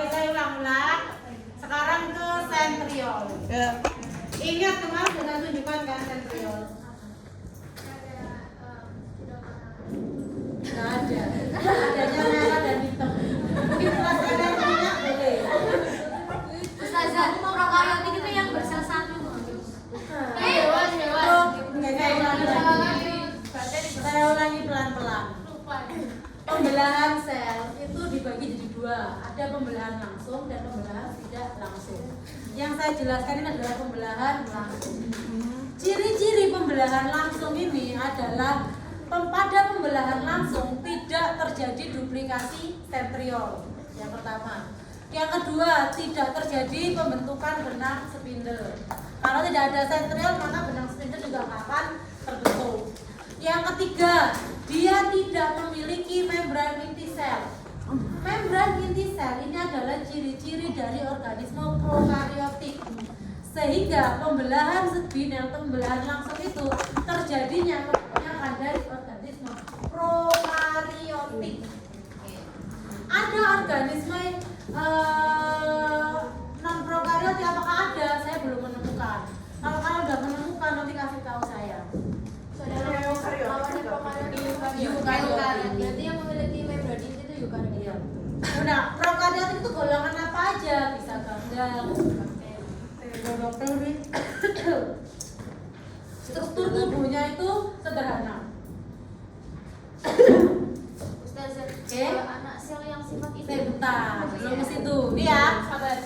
Saya ulang-ulang. Sekarang ke sentriol. Ingat kemarin sudah tunjukkan kan sentriol? Nggak ada. Adanya merah dan hitam. Mungkin kelas ada yang punya boleh. Ustazah, prokaryotik itu yang bersel satu. Saya ulangi pelan-pelan. Pembelahan sel itu dibagi jadi dua. Ada pembelahan langsung dan pembelahan tidak langsung. Yang saya jelaskan ini adalah pembelahan langsung. Ciri-ciri pembelahan langsung ini adalah pada pembelahan langsung tidak terjadi duplikasi sentriol. Yang pertama. Yang kedua, tidak terjadi pembentukan benang spindle. Kalau tidak ada sentriol, maka benang spindle juga akan terbentuk. Yang ketiga, dia tidak memiliki membran inti sel. Membran inti sel ini adalah ciri-ciri dari organisme prokaryotik. Sehingga pembelahan spin atau pembelahan langsung itu terjadinya kebanyakan dari organisme prokaryotik. Ada organisme non prokaryotik, apakah ada? Saya belum menemukan. Kalau kalian udah menemukan, nanti kasih tahu saya. Eukaryotik. Berarti yang memiliki membran inti itu eukaryotik. Nah, prokaryotik itu golongan apa aja? Bisa ganggang, bakteri. Struktur tubuhnya itu sederhana. Ustazah, Oke. anak sel yang sifat itu. Bentar, belum ke situ. Nih ya, sabar.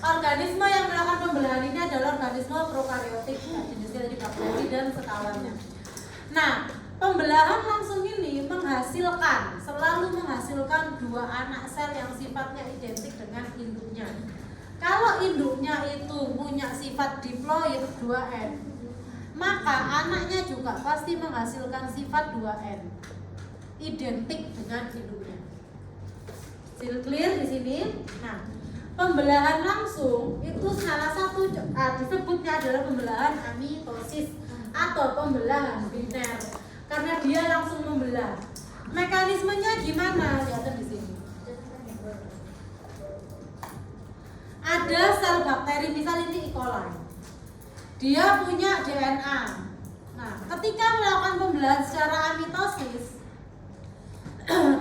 Organisme yang melakukan pembelahan ini adalah organisme prokaryotik. Jenisnya tadi bakteri dan sekawannya. Nah, pembelahan langsung ini selalu menghasilkan dua anak sel yang sifatnya identik dengan induknya. Kalau induknya itu punya sifat diploid 2N, maka anaknya juga pasti menghasilkan sifat 2N, identik dengan induknya. Still clear di sini? Nah, pembelahan langsung itu salah satu disebutnya adalah pembelahan amitosis atau pembelahan biner karena dia langsung membelah. Mekanismenya gimana? Lihat di sini. Ada sel bakteri, misal ini E. coli. Dia punya DNA. Nah, ketika melakukan pembelahan secara amitosis,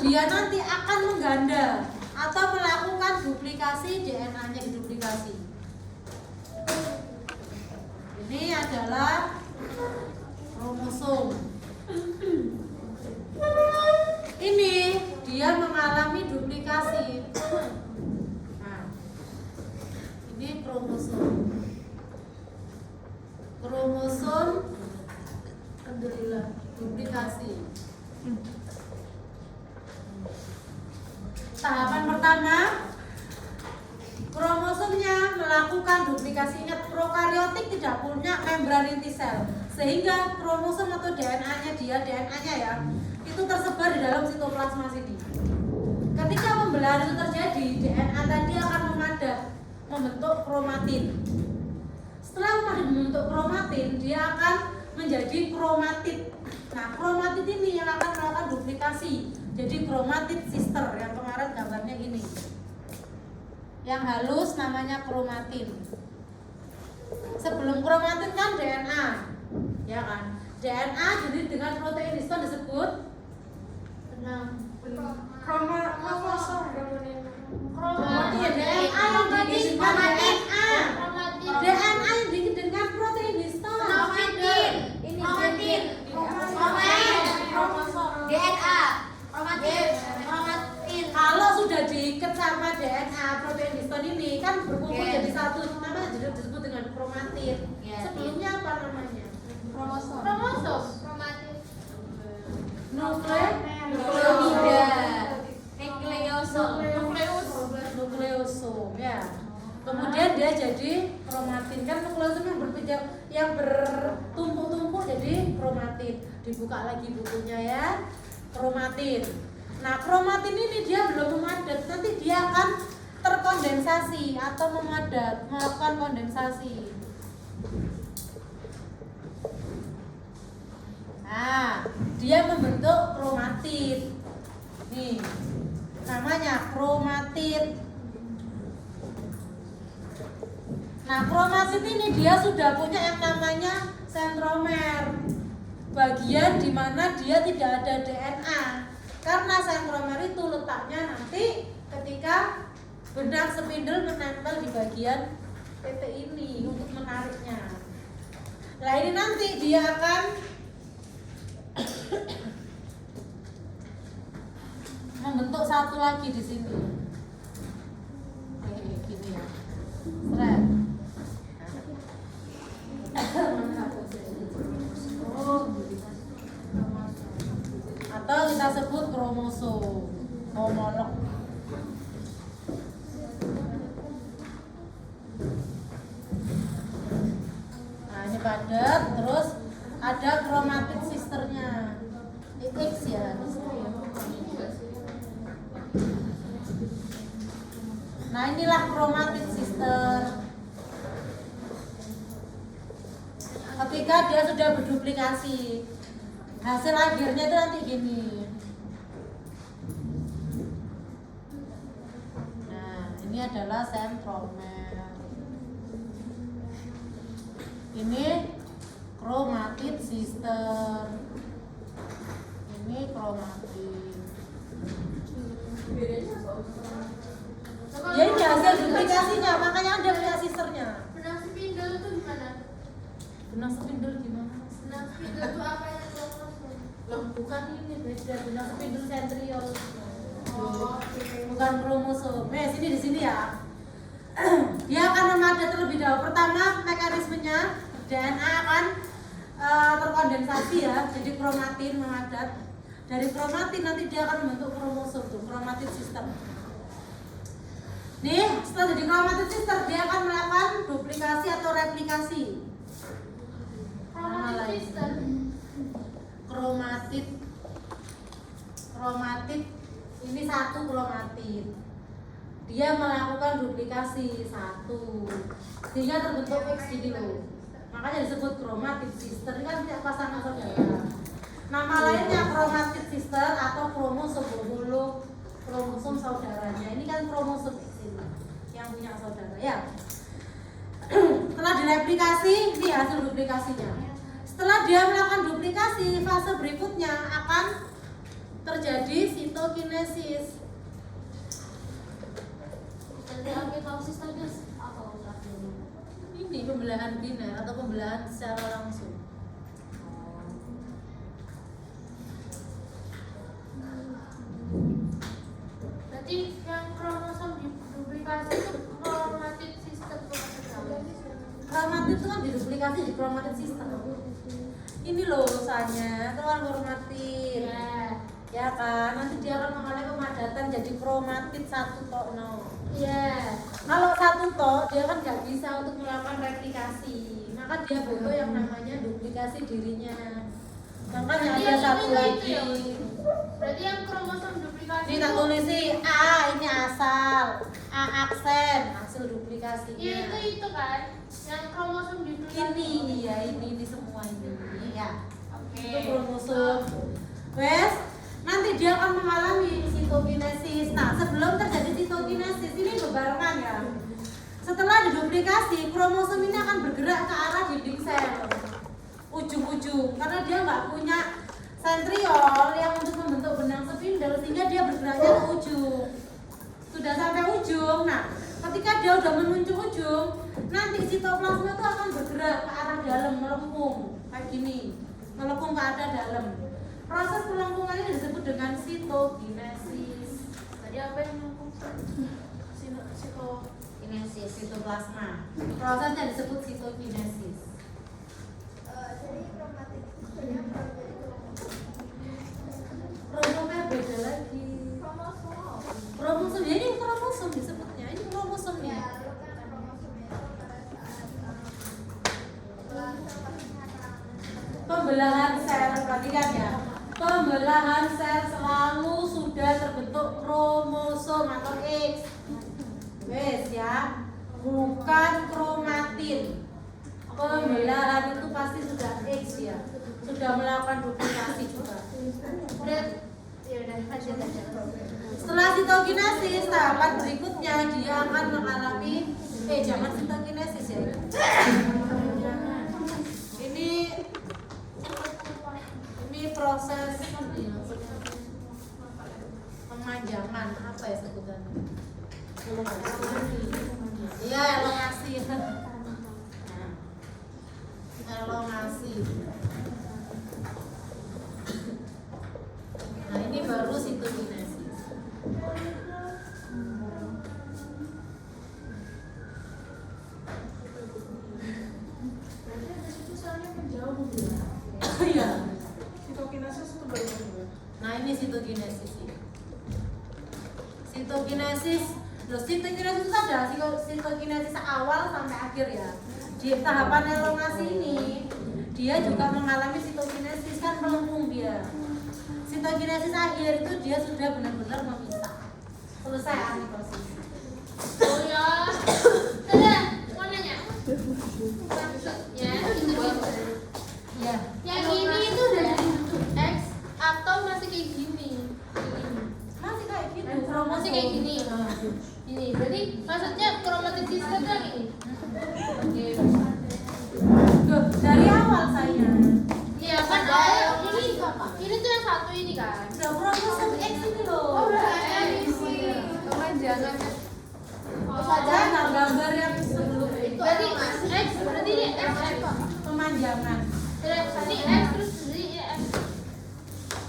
dia nanti akan mengganda atau melakukan duplikasi, DNA-nya diduplikasi. Ini adalah kromosom. Ini dia mengalami duplikasi. Nah, ini kromosom. Kromosom, alhamdulillah, duplikasi. Tahapan pertama, kromosomnya melakukan duplikasinya. Prokaryotik tidak punya membran inti sel, sehingga kromosom atau DNA-nya ya, itu tersebar di dalam sitoplasma sini. Ketika pembelahan itu terjadi, DNA tadi akan memadat, membentuk kromatin. Setelah membentuk kromatin, dia akan menjadi kromatid. Nah, kromatid ini yang akan melakukan duplikasi. Jadi kromatid sister yang kemarin gambarnya ini. Yang halus namanya kromatin. Sebelum kromatin kan DNA, ya kan? DNA jadi dengan protein histone disebut kromosom. Kromatin. DNA yang dikirimkan DNA yang bikin dengan protein histone. Kromatin. Ini kromatin. Kromosom. DNA. Kromatin. Kalau sudah diikat sama DNA protein histone ini kan berkumpul jadi satu, namanya disebut dengan kromatin. Sebelumnya apa namanya? Kromosom. Kromatin. Nukleosom ya. Kemudian dia jadi kromatin. Kan nukleosom yang bertumpuk-tumpuk jadi kromatin. Dibuka lagi bukunya ya. Kromatin. Nah, kromatin ini dia belum memadat, nanti dia akan terkondensasi atau memadat, melakukan kondensasi. Nah, dia membentuk kromatid. Nih, namanya kromatid. Nah, kromatid ini dia sudah punya yang namanya sentromer, bagian di mana dia tidak ada DNA. Karena sentromer itu letaknya nanti ketika benang spindle menempel di bagian titik ini untuk menariknya. Nah, ini nanti dia akan membentuk satu lagi di sini. Kayak gini ya. Seret. Atau kita sebut kromosom, homolog. Nah, ini padat, terus ada kromatid sisternya. X ya. Nah, inilah kromatid sister. Ketika dia sudah berduplikasi, hasil akhirnya itu nanti gini. Nah, ini adalah sentromer. Ini kromatid sister. Ini kromatid. Ya, ini hasil duplikasinya, makanya ada punya sisternya. Benang spindle itu gimana? Benang spindle gimana? Benang spindle itu apa yang kromosom? Loh, bukan ini beda, benang spindle sentriol. Oh, Bukan kromosom. Sini di sini ya. Dia akan memadat terlebih dahulu. Pertama, mekanismenya DNA akan terkondensasi ya, jadi kromatin memadat. Dari kromatin nanti dia akan membentuk kromosom tuh, kromatid sistem. Nih, setelah jadi kromatid sistem, dia akan melakukan duplikasi atau replikasi. kromatid sister. Kromatid ini satu kromatid. Dia melakukan duplikasi satu, sehingga terbentuk X gini loh. Makanya disebut kromatid sister. Ini kan pasangan saudara. Nama lainnya kromatid sister atau kromosom homolog, kromosom saudaranya. Ini kan kromosom X ini yang punya saudara ya. Setelah direplikasi, ini hasil duplikasinya. Setelah dia melakukan duplikasi, fase berikutnya akan terjadi sitokinesis. Jadi apoptosis tadi apa artinya? Ini pembelahan biner atau pembelahan secara langsung. Berarti yang kromosom duplikasi itu kromatid sistem Kromatid itu kan diduplikasi di kromatid sistem. Ini loh usahanya, itu kan kromatid. Ya kan, nanti dia akan mengalami pemadatan jadi kromatid satu tok no. Iya. Kalau satu tok dia kan nggak bisa untuk melakukan replikasi, maka dia butuh yang namanya duplikasi dirinya. Makanya ada satu lagi. Berarti yang kromosom duplikasi Ini tak tulis sih A, ini asal, A aksen, hasil duplikasinya. iya itu kan yang kromosom duplikasi Ini ya ini semua ini ya. oke. Itu kromosom. Wes, nanti dia akan mengalami sitokinesis. Nah, sebelum terjadi sitokinesis ini bebarengan ya. Setelah diduplikasi, kromosom ini akan bergerak ke arah dinding sel ujung-ujung karena dia nggak punya sentriol yang untuk membentuk benang spindle, sehingga dia bergeraknya ke ujung. Sudah sampai ujung. Nah, ketika dia udah menuju ujung, nanti sitoplasma itu akan bergerak ke arah dalam, melengkung kayak gini, melengkung ke arah dalam. Proses pelengkungan ini disebut dengan sitokinesis. Tadi apa yang melengkung? Sitokinesis, sitoplasma. Prosesnya disebut sitokinesis. Jadi kromatid sistemnya Kromosomnya beda lagi. Kromosom ya, ini kromosom disebutnya, ini kromosomnya. Pembelahan sel, perhatikan ya. Pembelahan sel selalu sudah terbentuk kromosom atau X. Wes ya, bukan kromatin. Pembelahan itu pasti sudah X ya, sudah melakukan duplikasi juga. dan Ya udah, lanjut aja. Setelah sitokinesis, tahapan berikutnya dia akan mengalami jangan sitokinesis ya. Ini proses pemanjangan apa ya sebutannya? Iya, elongasi. Elongasi. Nah, ini baru sitokinesis. Iya. Sitokinesis itu baru. Nah, ini sitokinesis ini. Sitokinesis, sitokinesis itu ada sitokinesis awal sampai akhir ya. Di tahapan elongasi ini dia juga mengalami sitokinesis, kan melengkung dia. Sitokinesis akhir itu dia sudah benar-benar memisah. Selesai amitosis. Oh ya. Sudah, mau nanya. Ya, itu Ya. yang ini itu udah jadi bentuk X atau masih kayak gini? Masih kayak gitu. Masih kayak gini. Ini berarti maksudnya kromatik sistem tuh yang ini. Oke. Duh, dari awal saya. Iya kan ini tuh yang satu ini kan. Udah kromosom X ini loh. Oh, udah isi. Kemanjangan. Saja gambar yang sebelum itu. Berarti X, berarti ini X. Pemanjangan. Ini X terus ini X.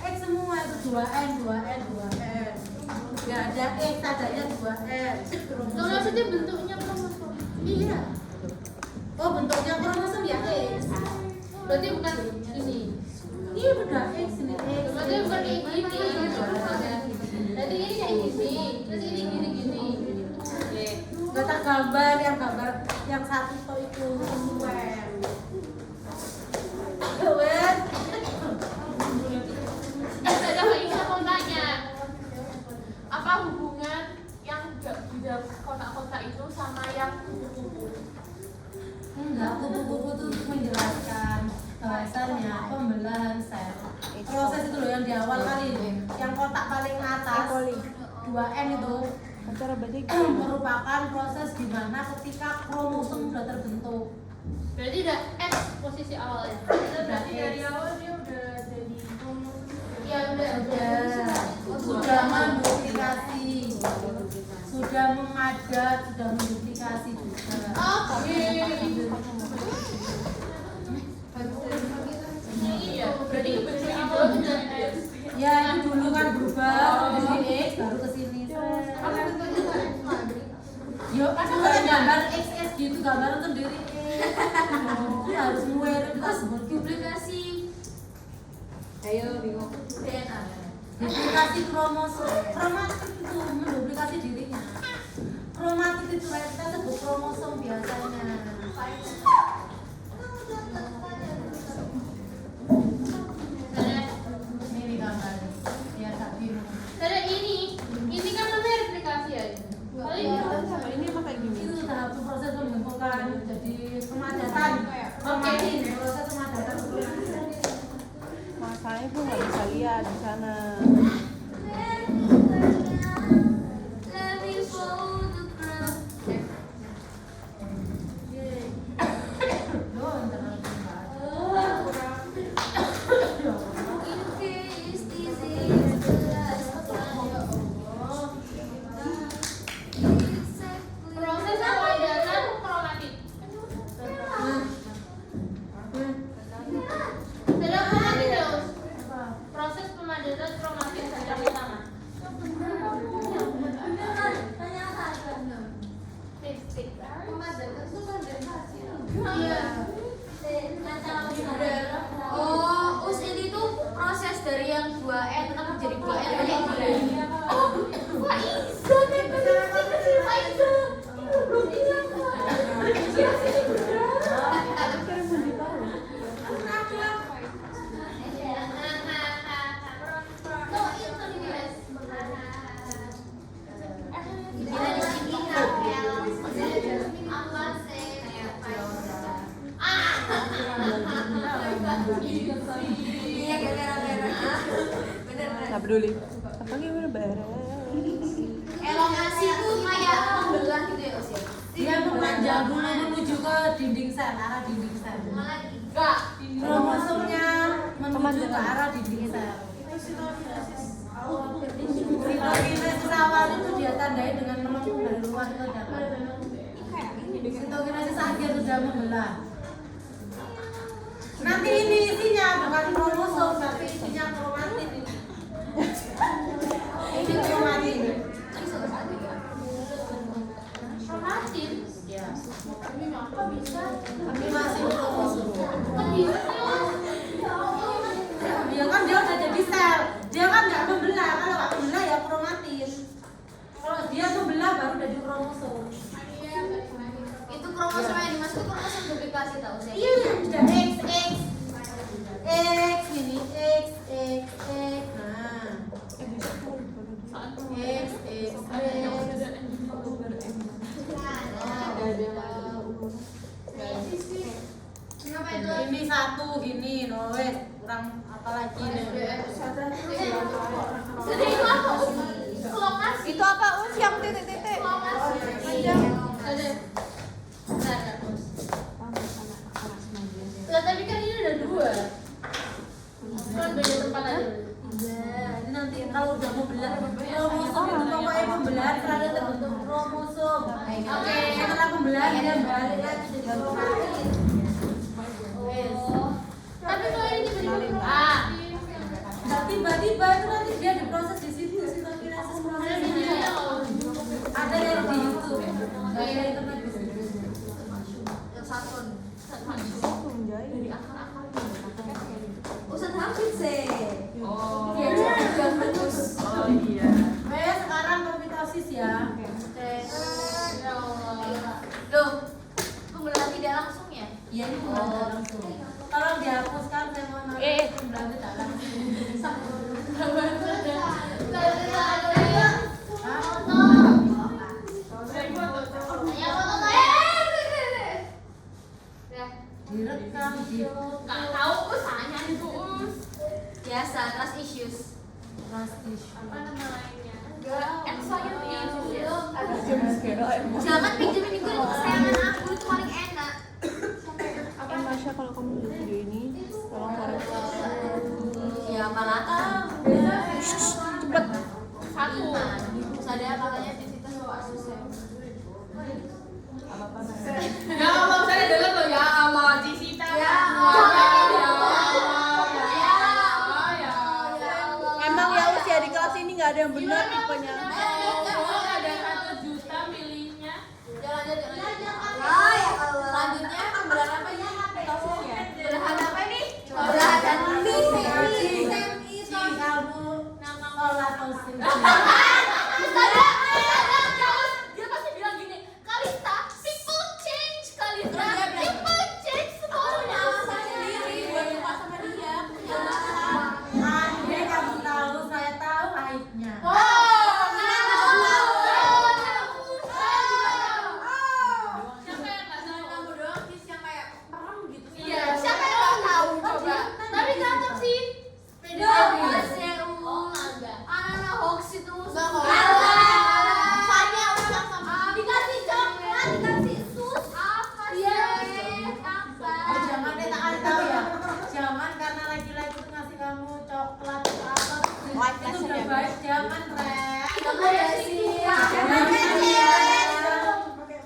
X semua itu 2N, 2N, 2N. Gak ada X, adanya 2N. Tuh maksudnya bentuknya kromosom. Iya. Oh, bentuknya kromosom ya X. Berarti bukan ini. Iya benar X ini X. Berarti bukan kayak gini. Berarti ini kayak gini. Terus ini gini-gini. Oke. Gak tak gambar yang satu tuh itu sesuai. Wes. Ada lagi saya mau tanya, apa hubungan yang di dalam kotak-kotak itu sama yang kupu-kupu? Enggak, kupu-kupu itu untuk menjelaskan bahwasannya pembelahan sel. Proses itu loh yang di awal kali itu, yang kotak paling atas 2N itu merupakan proses di mana ketika kromosom sudah terbentuk. Berarti udah X posisi awalnya. Berarti dari awal dia udah jadi kromosom. Iya Sudah menduplikasi, sudah memadat, sudah menduplikasi juga. Iya, berarti bentuk awal udah X. Ya itu dulu kan berubah dari X baru ke sini. Yo, kan gambar XS gitu, gambar sendiri X. Harus mulai kita sebut duplikasi. Ayo bingung. Duplikasi kromosom. Kromatik itu menduplikasi dirinya. Kromatik itu kita sebut kromosom biasanya. Ini gambarnya. Ya tak bingung. Karena ini kan namanya replikasi ya. Ini emang kayak gini. Itu tahap proses pembentukan jadi pemadatan. Oke, ini proses pemadatan. Masanya tuh nggak bisa lihat di sana. Proses pemadatan kromatik. Dalam kromatik terus. Proses pemadatan kromatik secara utama. Pemadatan itu kondensasi. Iya. Oh, us ini tuh proses dari yang 2N tetap menjadi 2N kayak gini. Oh, Faiza nih, Faiza. Belum bilang, Iya, gara-gara. Bener-bener. Nggak peduli. Apa yang berbareng? Elongasi itu kayak membelah gitu ya, Us ya? Dia memanjang dulu menuju ke dinding sel, arah dinding sel. Enggak. Kromosomnya menuju ke arah dinding sel. Sitokinesis awal itu dia tandai dengan melengkung dari luar ke dalam. Sitokinesis akhir sudah membelah. Nanti ini isinya bukan kromosom, tapi isinya kromatin ini. Ini kromatin. Kromatin. Ya. Kok bisa? Tapi masih kromosom. Kok bisa? Ya kan dia udah jadi sel, dia kan nggak membelah. Kalau nggak membelah ya kromatin. Kalau dia membelah baru jadi kromosom. Itu kromosom yang dimaksud kromosom duplikasi tau sih? Iya, udah X ini X. Nah, X. Kenapa itu? Ini satu gini, no wes kurang apa lagi nih? Jadi itu apa? Kelomasi. Itu apa Us yang titik-titik? Panjang. Ada. Lah tapi kan ini ada 2. Kan beda tempat aja. Iya, ini nanti kalau udah membelah kromosom itu pokoknya pembelahan selalu terbentuk kromosom. Oke, setelah pembelahan dia balik lagi jadi kromatin. Tapi kalau ini tiba-tiba Nah, tiba-tiba itu nanti dia diproses di situ sitokinesis proses. Ada yang di YouTube, ada internet di situ. Yang satun. Dari Ustaz Hafid sih. Oh. Dia juga terus. Oh iya. Sekarang komitosis ya. Loh, pembelahan tidak langsung ya? Iya, ini pembelahan langsung. Tolong dihapuskan, saya mohon maaf. Pembelahan tidak langsung. Direkam di Nggak tahu usahanya itu us. Biasa, trust issues. plastis. Apa nama lainnya? Anxiety issues. Jangan pinjemin itu kesayangan aku, itu paling enak. Masya kalau kamu lihat video ini, tolong koreksi. Ya apalah. Cepet. 1. Sadar katanya Tivita suka susah. Ya Allah, saya dengar loh ya Allah Cisita. Ya Emang ya Us ya di kelas ini nggak ada yang benar tipenya. Ada 1 juta milihnya. Selanjutnya pembelahan apa ini? Belahan apa ini? Belahan Dia pasti bilang gini, Kalista, people change Kalista, people change semuanya. Kamu tahu, saya tahu aibnya. Siapa yang nggak tahu? Kamu doang Kis yang kayak perang gitu. Iya, siapa yang nggak tahu coba? Tapi cocok sih. Anak hoax itu. Fanya ulang sama. Dikasih coklat, dikasih sus apa sih? Oh, jangan deh, tak tahu ya. Jangan karena laki-laki itu ngasih kamu coklat atau apa. Itu udah baik, jangan Rek. Jangan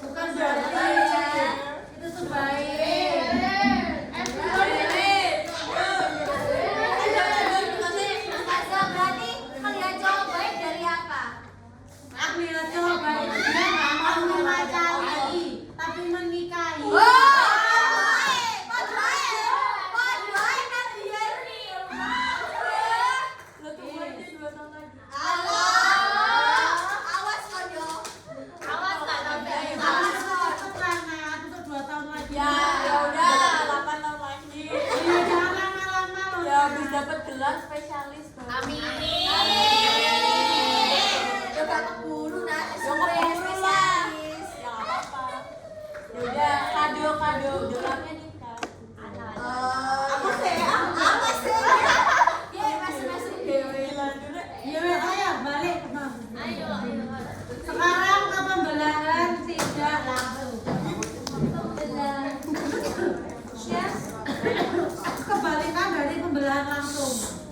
bukan berarti itu tuh baik. Berarti kalian cowok baik dari apa? Aku lihat coba dia nggak mau menikahi, tapi menikahi. Awas tak sampai. Keterangan untuk 2 tahun lagi. Ya udah 8 tahun lagi. Iya, jangan lama-lama loh. Ya habis dapat gelar spesialis. Amin. Coba keburu nanti Ya keburu lah. Ya nggak apa-apa. Ya udah kado gelarnya nikah. Apa sih? Dia masih dewe. Gila dulu langsung.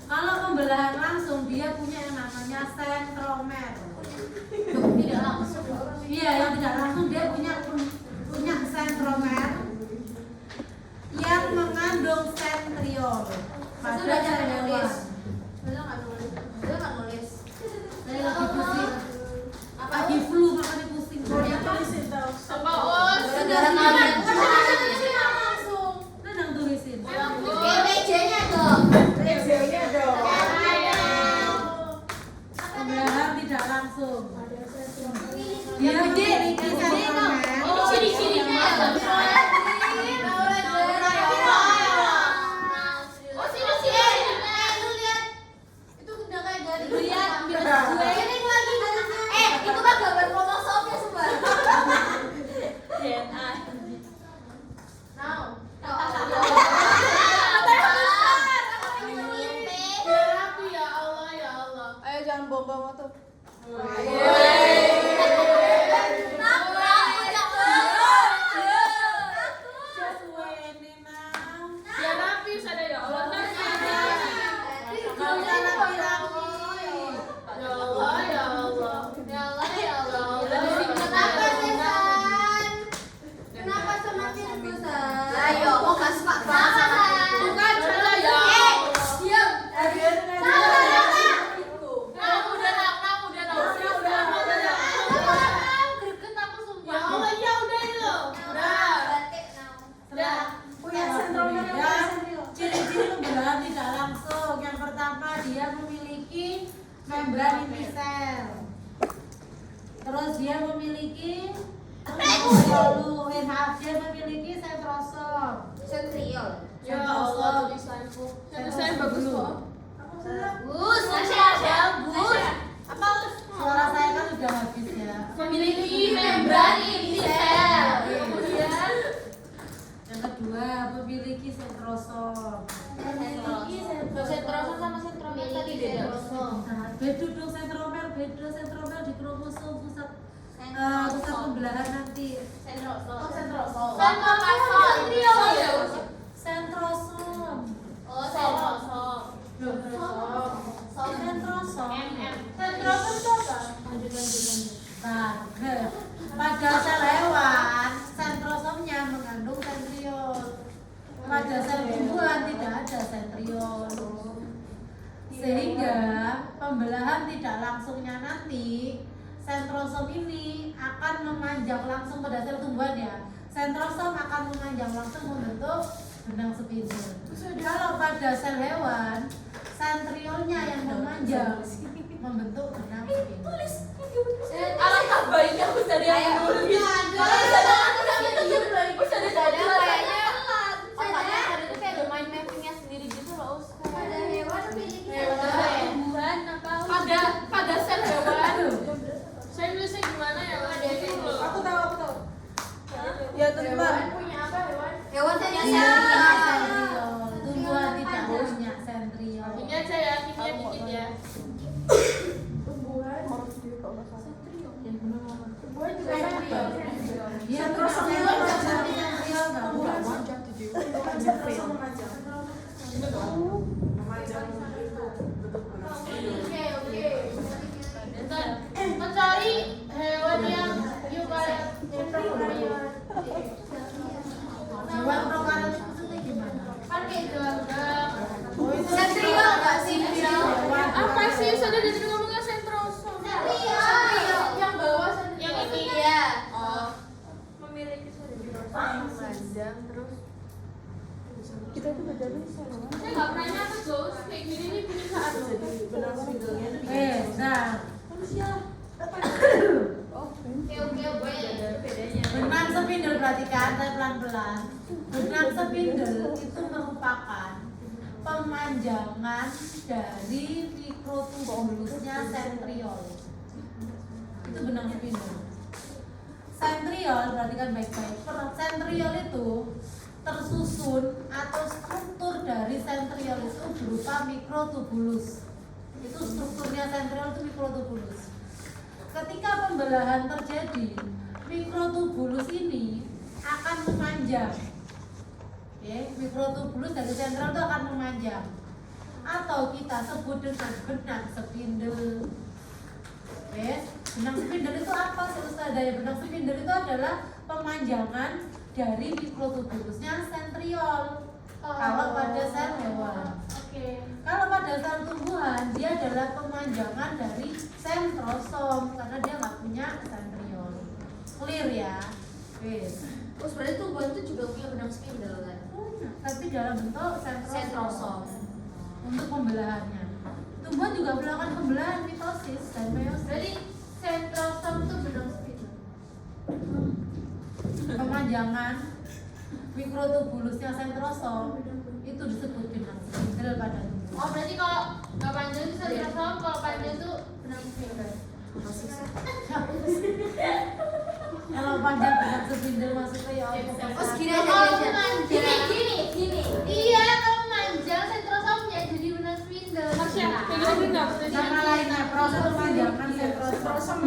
Kalau pembelahan langsung dia punya yang namanya sentromer. Tidak langsung. Iya, yang tidak langsung dia punya sentromer yang mengandung sentriol pada Sudah sel jangan hewan. nulis. Sudah nggak nulis. Sudah nggak nulis. Saya lagi pusing. Lagi flu makanya pusing. Dia tulisin tau. Apa us? Saudara kalian. Langsung. Nenang tulisin. Mejanya dong. Mejanya dong. Pembelahan tidak langsung. Dia memiliki sentromer. Ini ciri-cirinya ya. Oh sini sini. Lu lihat. Itu udah kayak garis. Lihat, Gue ini lagi. Itu kan gambar Photoshopnya semua. DNA. Now. Ya Rabbi ya Allah ya Allah. Ayo jangan bohong tuh. Ya Rabbi sadar ya Allah. Ya Allah ya Allah. Ya Allah ya Allah. Kenapa sih, San? Kenapa semakin besar? Ayo, kok gak suka banget sama aku? Bukan salah ya. Diam. Greget aku sumpah. Ya Allah ya udah ini loh. Udah. Punya sentromer yang Ya, punya sentriol. ciri-ciri pembelahan tidak langsung. Yang pertama dia memiliki membran inti sel. Terus dia memiliki dia memiliki sentrosom. Sentriol. Ya Allah tulisanku. Tulisannya bagus kok. Bagus, bagus. Apa? Suara saya kan sudah habis ya. Memiliki membran inti sel. Kemudian Yang kedua memiliki sentrosom. Sentrosom sama sentromer tadi beda. Nah, beda dong sentromer di kromosom pusat pembelahan nanti. Sentrosom. Sentrosom. Oh, sentrosom. Sentrosom. sentrosom itu apa? Nah, pada sel hewan, sentrosomnya mengandung sentriol. Pada sel tumbuhan tidak ada sentriol. Sehingga pembelahan tidak langsungnya nanti, sentrosom ini akan memanjang langsung pada sel tumbuhan ya. Sentrosom akan memanjang langsung membentuk benang spindel. Kalau pada sel hewan, sentriolnya yang memanjang membentuk benang spindel. Alangkah baiknya aku dari yang nulis. Pada sel hewan. Saya nulisnya gimana ya? Aku tahu. Ya teman. Hewan punya Dia sentriol. punya sentriol. Tumbuhan tidak punya sentriol. Ini aja ya, kimia dikit ya. Dia punya sentriol, sentriol nggak bukan. Sentrosom memanjang. Memanjang itu bentuk-bentuk. Mencari hewan yang eukaryotik. Hewan prokaryotik maksudnya gimana? Kan kayak gagak. Sentriol nggak sih? Apa sih? Sudah dari ngomongnya sentrosom. Yang bawah sentriol. Yang ini. Iya. Memiliki panjang terus. Kita itu belajarnya sama. Saya nggak pernah nyata Gus, kayak gini nih punya saat loh. Benang spindelnya itu Nah, benang spindel perhatikan saya pelan-pelan. Benang spindel itu merupakan pemanjangan dari mikrotubulusnya sentriol. Itu benang spindel. Sentriol perhatikan baik-baik. Sentriol itu tersusun atau struktur dari sentriol itu berupa mikrotubulus. Itu strukturnya sentriol itu mikrotubulus. Ketika pembelahan terjadi, mikrotubulus ini akan memanjang. Oke, mikrotubulus dari sentral itu akan memanjang. Atau kita sebut dengan benang spindle. Oke, benang spindle itu apa sih Ustazah? Ya, benang spindle itu adalah pemanjangan dari mikrotubulusnya sentriol. Kalau pada sel hewan. Oke. Kalau pada sel tumbuhan dia adalah pemanjangan dari sentrosom karena dia nggak punya sentriol. Clear ya? Wes. Oh, sebenarnya tumbuhan itu juga punya benang spindle kan? Tapi dalam bentuk sentrosom. Sentrosom. Untuk pembelahannya. Tumbuhan juga melakukan pembelahan mitosis dan meiosis. Berarti sentrosom itu benang spindle. Pemanjangan mikrotubulusnya sentrosom itu disebut benang spindle pada tumbuhan. Oh, berarti kalau nggak panjang itu sentrosom, kalau panjang itu benang spindle. Kalau panjang benang spindle maksudnya ya apa? Terus gini Kalau aja. Gini. Iya, kalau panjang sentrosomnya jadi benang spindle. Nama lainnya proses pemanjangan sentrosom.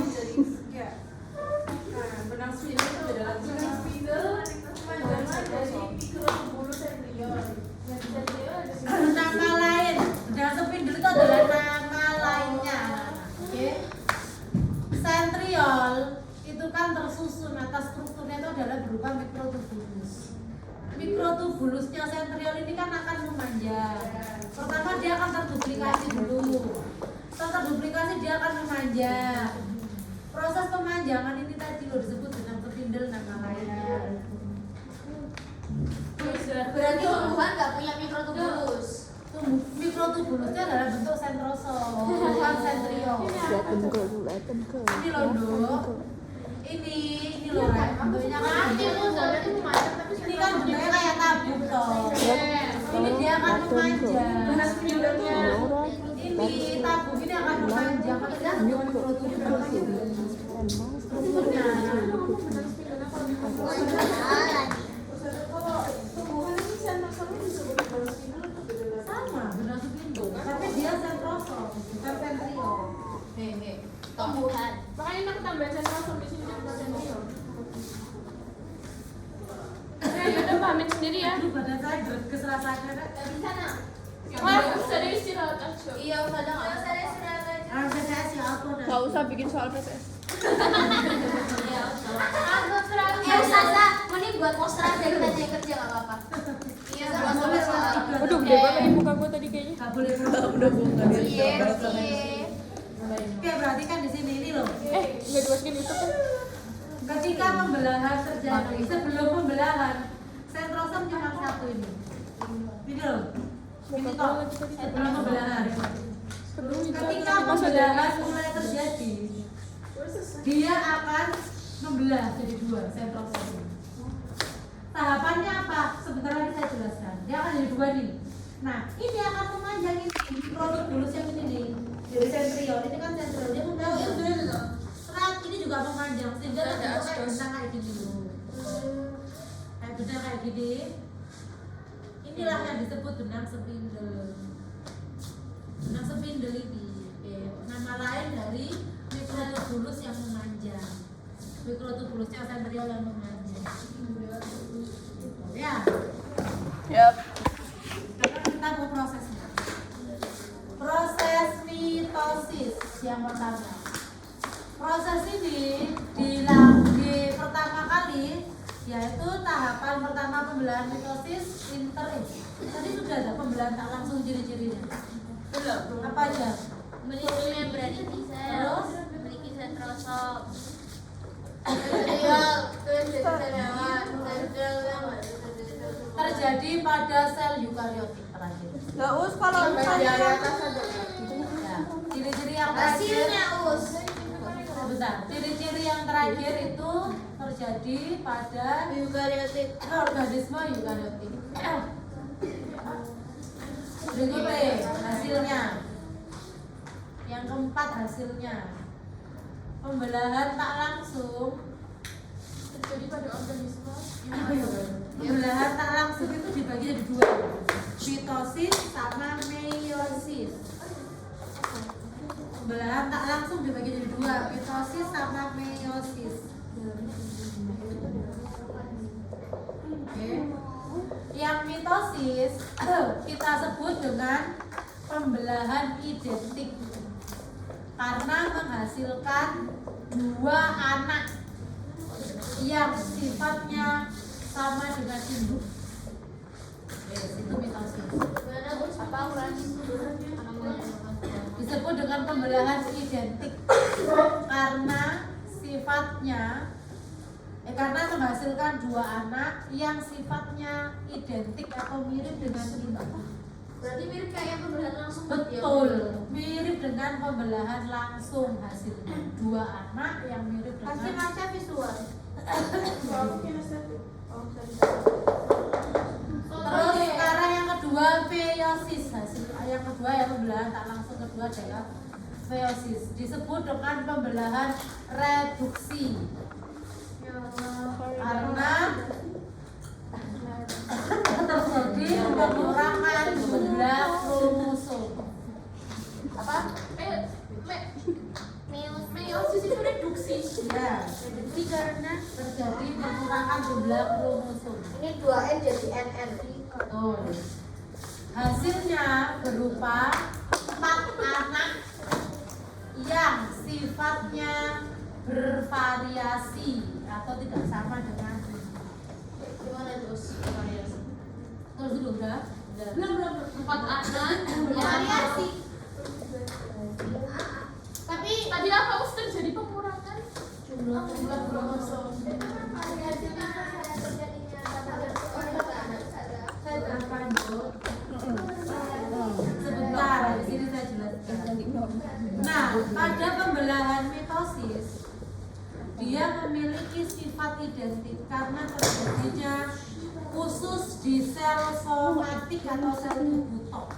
benang spindle itu beda lagi. Benang spindle panjangan dari mikrotubulus sentriol. Yang sentriol ada di Nama lain benang spindle itu adalah nama lainnya. Oke. Sentriol itu kan tersusun atas strukturnya itu adalah berupa mikrotubulus. Mikrotubulusnya sentriol ini kan akan memanjang. Pertama dia akan terduplikasi dulu. Setelah terduplikasi dia akan memanjang. Proses pemanjangan ini tadi lo disebut benang spindle nama lainnya. Berarti tumbuhan nggak punya mikrotubulus. Mikrotubulusnya adalah bentuk sentrosom, bukan sentriol. Ini loh Dok. Ini loh Ren. Bentuknya kan ini kan bentuknya kayak tabung toh. Ini dia akan memanjang. Ini tabung ini akan memanjang. Tapi dia bentuk mikrotubulus. Strukturnya. Tumbuhan ini sentrosomnya disebut benang spindle atau beda lagi? Sama benang spindle, tapi dia sentrosom, bukan sentriol. Tumbuhan. Makanya aku tambahin sentrosom di sini bukan sentriol. Ya udah pamit sendiri ya. Aduh badan saya greges rasanya. Gak bisa nak. Wah, jadi istirahat aja. Iya, udah nggak usah deh, sudah aja. Saya sih aku udah. Gak usah bikin soal PTS. Ya Ustazah, mending buat poster aja kita aja yang kerja nggak apa-apa. Iya, sama-sama soal. Aduh, gede banget ini muka gue tadi kayaknya. Gak boleh Udah buka dia. Iya. Oke, berarti kan di sini ini loh. Nggak dimasukin YouTube kan? Ketika pembelahan terjadi, sebelum pembelahan, sentrosom cuma satu ini. Ini loh. Ini toh sebelum pembelahan. Ketika pembelahan mulai terjadi, dia akan membelah jadi dua sentrosom. Tahapannya apa? Sebentar lagi saya jelaskan. Dia akan jadi dua nih. Nah, ini akan memanjang ini mikrotubulus yang ini nih. Dari sentriol, ini kan sentriol dia memanjang. Serat ini juga memanjang sehingga ada kayak benang kayak gini loh. Kayak benang kayak gini. Inilah yang disebut benang spindle. Benang spindle ini, oke. Nama lain dari mikrotubulus yang memanjang. Mikrotubulusnya sentriol yang memanjang. Ya. Yap. Sekarang kita mau prosesnya. Proses mitosis yang pertama. Proses ini di pertama kali yaitu tahapan pertama pembelahan mitosis interim. Tadi sudah ada pembelahan tak langsung ciri-cirinya. Belum. Apa aja? Memiliki membran inti sel, Terus? memiliki sentrosom. Terjadi pada sel eukariotik terakhir. Gak us kalau misalnya Ya, ciri-ciri yang terakhir. Hasilnya us. Sebentar. Ciri-ciri yang terakhir itu terjadi pada Eukariotik. organisme eukariotik. Berikutnya hasilnya. Yang keempat hasilnya. Pembelahan tak langsung. Terjadi pada organisme. Pembelahan tak langsung itu dibagi jadi dua. Mitosis sama meiosis. Pembelahan tak langsung dibagi jadi dua, mitosis sama meiosis. Oke. Yang mitosis kita sebut dengan pembelahan identik karena menghasilkan dua anak yang sifatnya sama dengan induk. Itu mitosis. Apa ulangi? Disebut dengan pembelahan identik karena sifatnya karena menghasilkan dua anak yang sifatnya identik atau mirip dengan induk. Berarti mirip kayak pembelahan langsung. Betul, mirip dengan pembelahan langsung hasilnya. Dua anak yang mirip dengan Hasil visual. Terus sekarang yang kedua meiosis hasil. Yang kedua ya pembelahan tak langsung kedua adalah meiosis. Disebut dengan pembelahan reduksi. Karena terjadi pengurangan jumlah kromosom. Apa? Meiosis itu reduksi. Ya, Reduksi karena terjadi pengurangan jumlah kromosom. ini 2N jadi NN. Betul. Hasilnya berupa 4 anak yang sifatnya bervariasi atau tidak sama dengan Gimana terus? terus dulu udah Belum 4 anak. Variasi. Tapi tadi apa us terjadi pengurangan? Jumlah kromosom. apa Bu? Sebentar, di sini saya jelaskan. Nah, pada pembelahan mitosis dia memiliki sifat identik karena terjadinya khusus di sel somatik atau sel tubuh tok.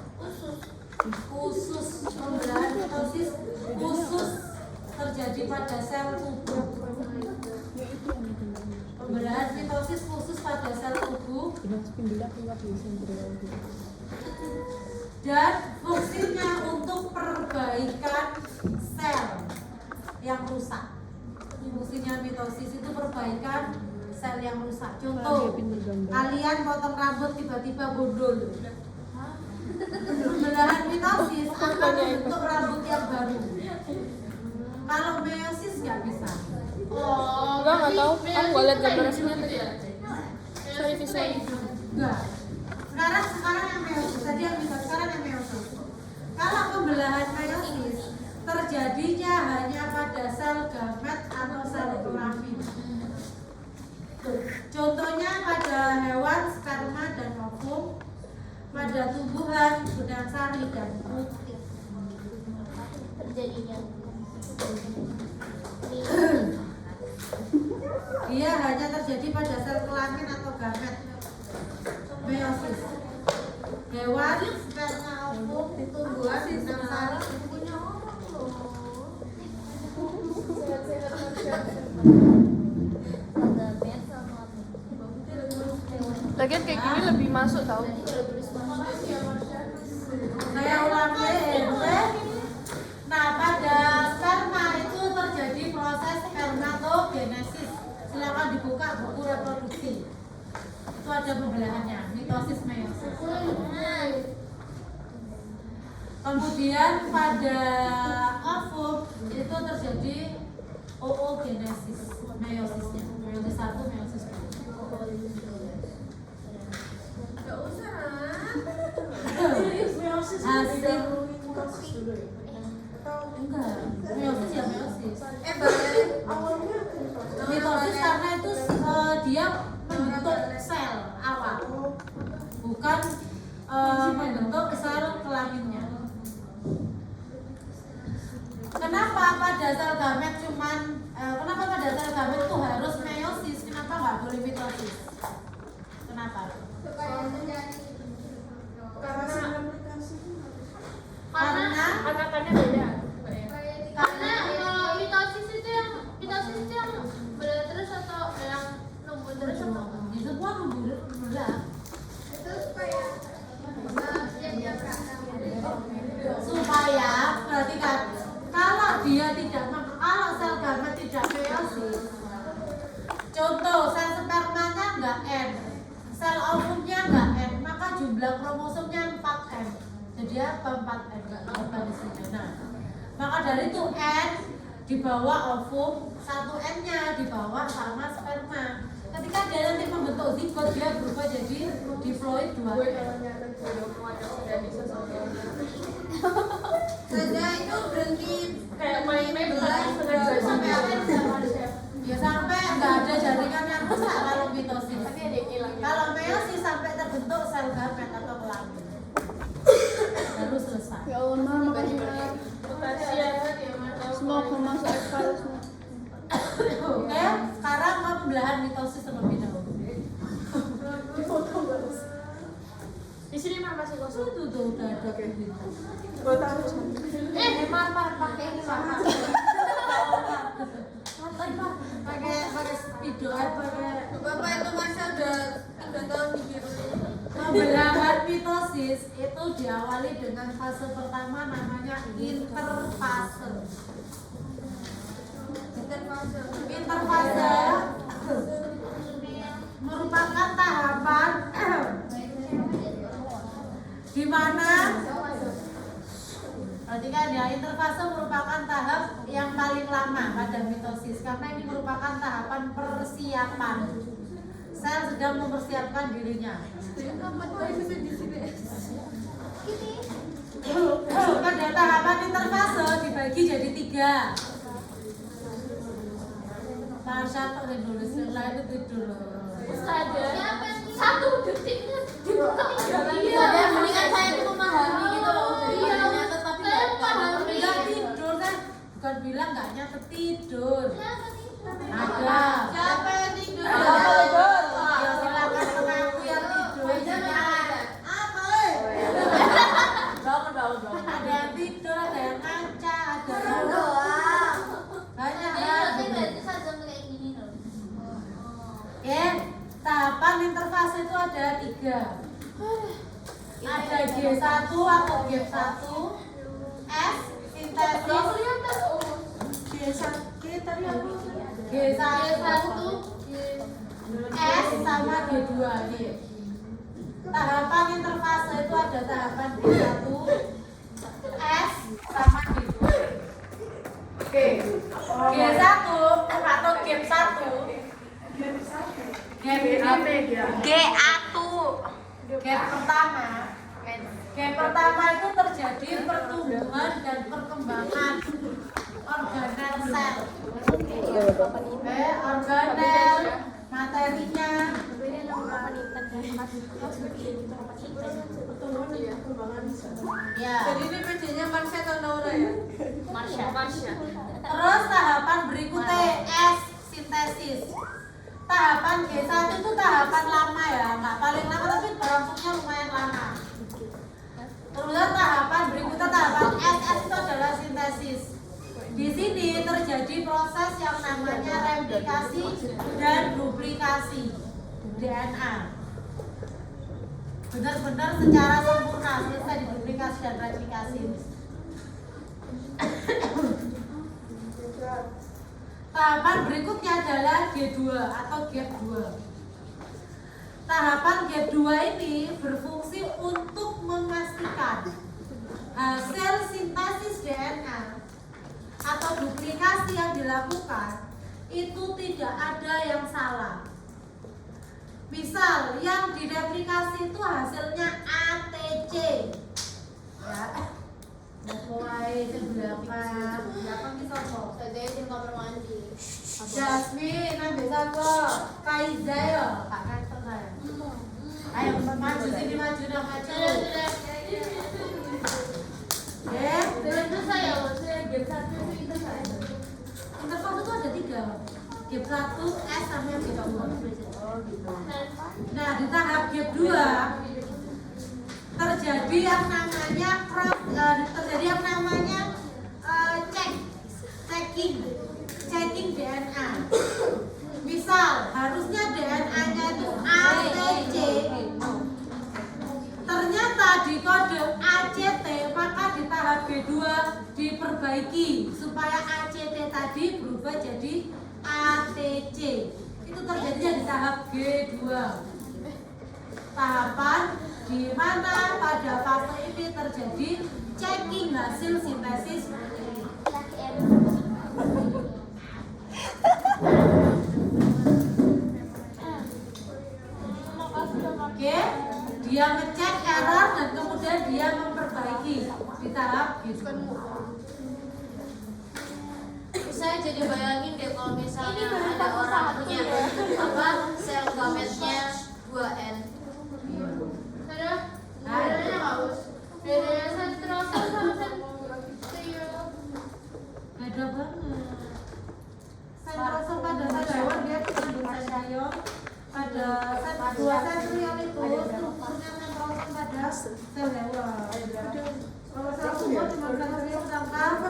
Khusus pembelahan mitosis khusus terjadi pada sel tubuh. Pembelahan mitosis khusus pada sel tubuh dan fungsinya untuk perbaikan sel yang rusak. Fungsinya mitosis itu perbaikan sel yang rusak. Contoh, kalian potong rambut tiba-tiba gondol. Pembelahan mitosis akan membentuk rambut yang baru. Kalau meiosis nggak bisa. Oh, Enggak tahu. Aku nggak lihat gambar meiosis aslinya itu tadi. ya? Sorry, visual. Enggak. Sekarang yang meiosis. Tadi yang mitosis, sekarang yang meiosis. Kalau pembelahan meiosis terjadinya hanya pada sel gamet atau sel kelamin. Contohnya pada hewan sperma dan ovum, pada tumbuhan benang sari dan putih. Terjadinya. Dia hanya terjadi pada sel kelamin atau gamet. Meiosis. Hewan, sperma, ovum, tumbuhan benang sari. Lagian kayak gini lebih masuk tau. Saya ulangi. Nah, pada sperma itu terjadi proses spermatogenesis. Silakan dibuka buku reproduksi. Itu ada pembelahannya, mitosis meiosis. Kemudian pada ovum itu terjadi oogenesis, meiosisnya. Meiosis 1, meiosis 2. Hasil enggak, meiosis ya meiosis. Mitosis karena itu dia membentuk sel awal, bukan membentuk sel kelaminnya. Kenapa pada sel gamet kenapa pada sel gamet itu harus meiosis? Kenapa nggak boleh mitosis? Kenapa? Karena Angkatannya beda. Karena kalau mitosis itu yang berat terus atau yang numbuh terus atau di semua membelah supaya perhatikan kalau sel gamet tidak meiosis, contoh sel spermanya nggak N, dia apa 4N enggak apa di sini. Nah, maka dari itu N dibawa ovum, 1N-nya dibawa sama sperma. Ketika dia nanti membentuk zigot, dia berubah jadi diploid 2N. Saja itu berhenti Kayak main-main sampai apa? Ya sampai nggak ada jaringan yang rusak kalau mitosis. Tapi ada yang hilang. Kalau meiosis sampai terbentuk sel gamet atau kelamin. Baru selesai. Ya Allah, Mama, makasih. Semoga masuk akal semua. Oke, sekarang mau pembelahan mitosis terlebih dahulu. Di sini Mama masih kosong. Tuh udah ada bintang. Mar pakai ini Mar. Pakai spidol pakai. Bapak itu masa udah 3 tahun di biru. Pembelahan mitosis itu diawali dengan fase pertama namanya interfase. Interfase merupakan tahapan di mana perhatikan ya, interfase merupakan tahap yang paling lama pada mitosis karena ini merupakan tahapan persiapan. Sel sedang mempersiapkan dirinya. Pada tahapan interfase dibagi jadi 3. Marsha tak nulis yang lain itu tidur. Ustazah, 1 detiknya dibuka 3 kali. Ada mendingan saya itu memahami gitu loh. Iya, Nyatet tapi saya nggak memahami. Nggak tidur kan? Bukan bilang nggak nyatet tidur. Ada. Siapa yang tidur? Ya silakan mengaku yang tidur. Bangun. Ada yang tidur, ada yang ngaca, ada yang Doang. banyak Tapi hal. berarti saja kayak gini loh. Oke, tahapan interfase itu ada 3. Ada G1 atau G1, S sintesis, G1, S sama G2 nih. Tahapan interfase itu ada tahapan G1, S sama G2. G1 atau G1. Gap pertama itu terjadi pertumbuhan dan perkembangan organel sel. Organel materinya. Ya. Jadi ini bedanya Marsha atau Naura ya? Marsha. Terus tahapan berikutnya S sintesis. Tahapan G1 itu tahapan lama ya, nggak paling lama tapi berlangsungnya lumayan lama. Terus tahapan berikutnya tahapan SS itu adalah sintesis. Di sini terjadi proses yang namanya replikasi dan duplikasi DNA. Benar-benar secara sempurna selesai diduplikasi dan replikasi. Tahapan berikutnya adalah G2 atau gap 2. Tahapan gap 2 ini berfungsi untuk memastikan hasil sintesis DNA atau duplikasi yang dilakukan itu tidak ada yang salah. Misal yang direplikasi itu hasilnya ATC. Ya. Mulai belakang bisa kok. Saya di kamar mandi. Jasmine, nanti sapa? Kaiza ya, Kak Kantor saya. Ayo maju sini, maju dong, maju. Itu saya, saya gap 1 itu saya. Interval itu ada 3. Gap 1, S sama yang gap 2. Oh gitu. Nah, di tahap gap 2 terjadi yang namanya checking DNA. Misal harusnya DNA-nya itu ATC, ternyata di kode ACT, maka di tahap B2 diperbaiki supaya ACT tadi berubah jadi ATC. Itu terjadinya di tahap G2. Tahapan di mana pada fase ini terjadi checking hasil sintesis. Oke, dia ngecek error dan kemudian dia memperbaiki di tahap gitu. Saya jadi bayangin deh kalau misalnya ada orang punya sel gametnya 2N. Bedanya nggak us? Bedanya sentrosa sama sentriol. Beda banget. Sentrosom pada sel hewan dia mengandung sentriol. Pada dua sentriol itu strukturnya sentrosom pada sel hewan. Kalau sel tumor cuma sentriol sedangkan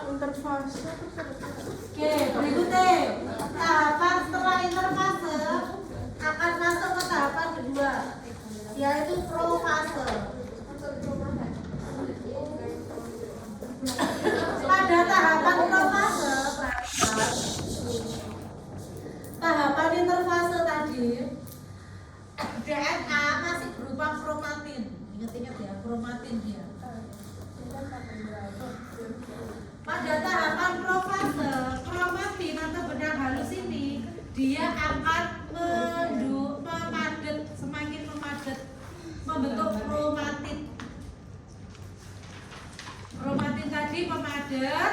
Interfase. Oke, berikutnya tahapan setelah interfase akan masuk ke tahapan kedua, yaitu profase. Pada tahapan profase, tahapan interfase tadi, DNA masih berupa kromatin. Ingat-ingat ya, kromatin dia. Pada tahapan profase, kromatin atau benang halus ini dia akan memadat, semakin memadat, membentuk kromatin. Kromatin tadi memadat,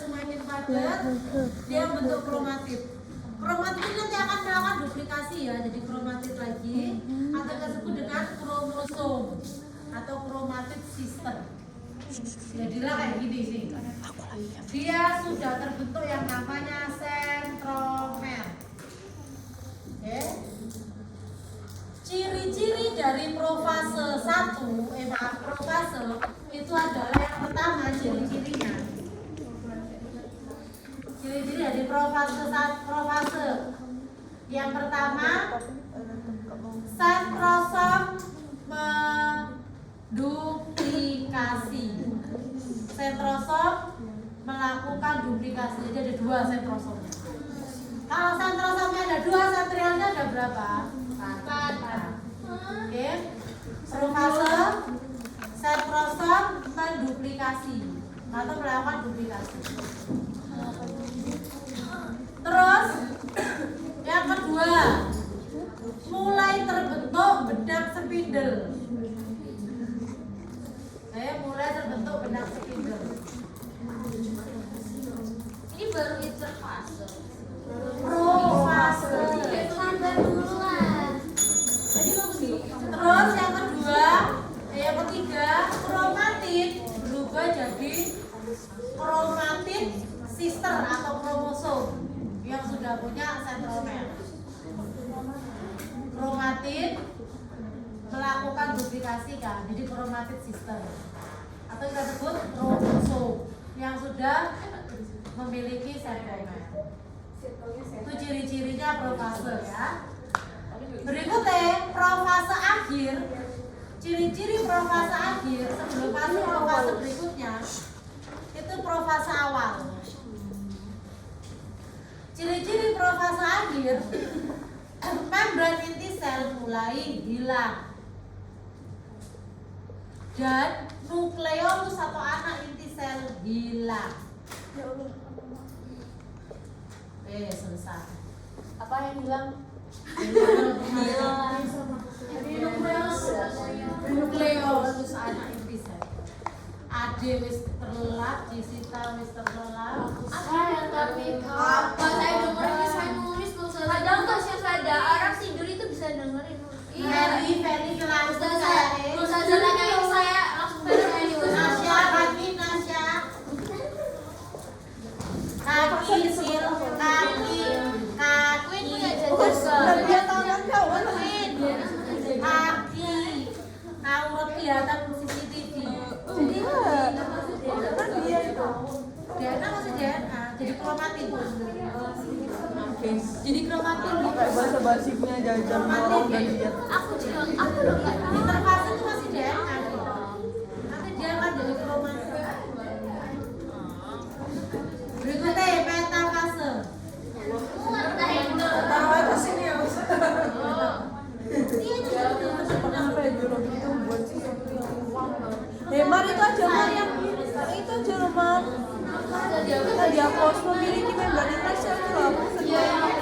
semakin padat, dia membentuk kromatin. Kromatin ini nanti akan melakukan duplikasi ya, jadi kromatin lagi, atau disebut dengan kromosom atau kromatin sistem. Jadilah kayak gini sih. Dia sudah terbentuk yang namanya sentromer. Oke. Ciri-ciri dari profase 1, profase itu adalah yang pertama ciri-cirinya. Ciri-ciri dari profase. Yang pertama, sentrosom menduplikasi. Sentrosom melakukan duplikasi. Jadi ada 2 sentrosomnya. Kalau sentrosomnya ada 2, sentriolnya ada berapa? 4. Oke. Profase sentrosom menduplikasi atau melakukan duplikasi. Terus yang kedua, mulai terbentuk benang spindle. Mulai terbentuk benang spindle. Ini baru interfase. Profase. Sabar dulu lah. Terus yang kedua, yang ketiga, kromatin berubah jadi kromatin sister atau kromosom yang sudah punya sentromer. Kromatin melakukan duplikasi kan, jadi kromatin sister atau kita sebut kromosom yang sudah memiliki sentromer. Itu ciri-cirinya profase ya. Berikutnya profase akhir. Ciri-ciri profase akhir sebelum masuk profase berikutnya itu profase awal. Ciri-ciri profase akhir, membran inti sel mulai hilang dan nukleolus atau anak inti sel hilang. Selesai. Apa yang hilang? Nukleolus anak inti sel. Ade wis terlelap, Jisita wis terlelap. Apa saya dengerin saya nulis tuh. Kadang tuh sih ada orang tidur itu bisa dengerin. Feli langsung Ustazah nanyain saya langsung dengerin. Nasya, Nasya. Kaki sil, kaki. Dia tangan kawan. Kaki. Aurat kelihatan CCTV. Jadi Dia itu. DNA masih DNA, jadi kromatin. Jadi kromatin kayak bahasa basicnya jajan orang dan diet. Aku udah nggak tahu. Interfase itu masih DNA gitu. Nanti dia akan jadi kromatin. Berikutnya metafase. Tahu aja sini ya. Mar itu aja Mar yang itu aja loh Mar. Nadia Pos memiliki member Indonesia itu loh.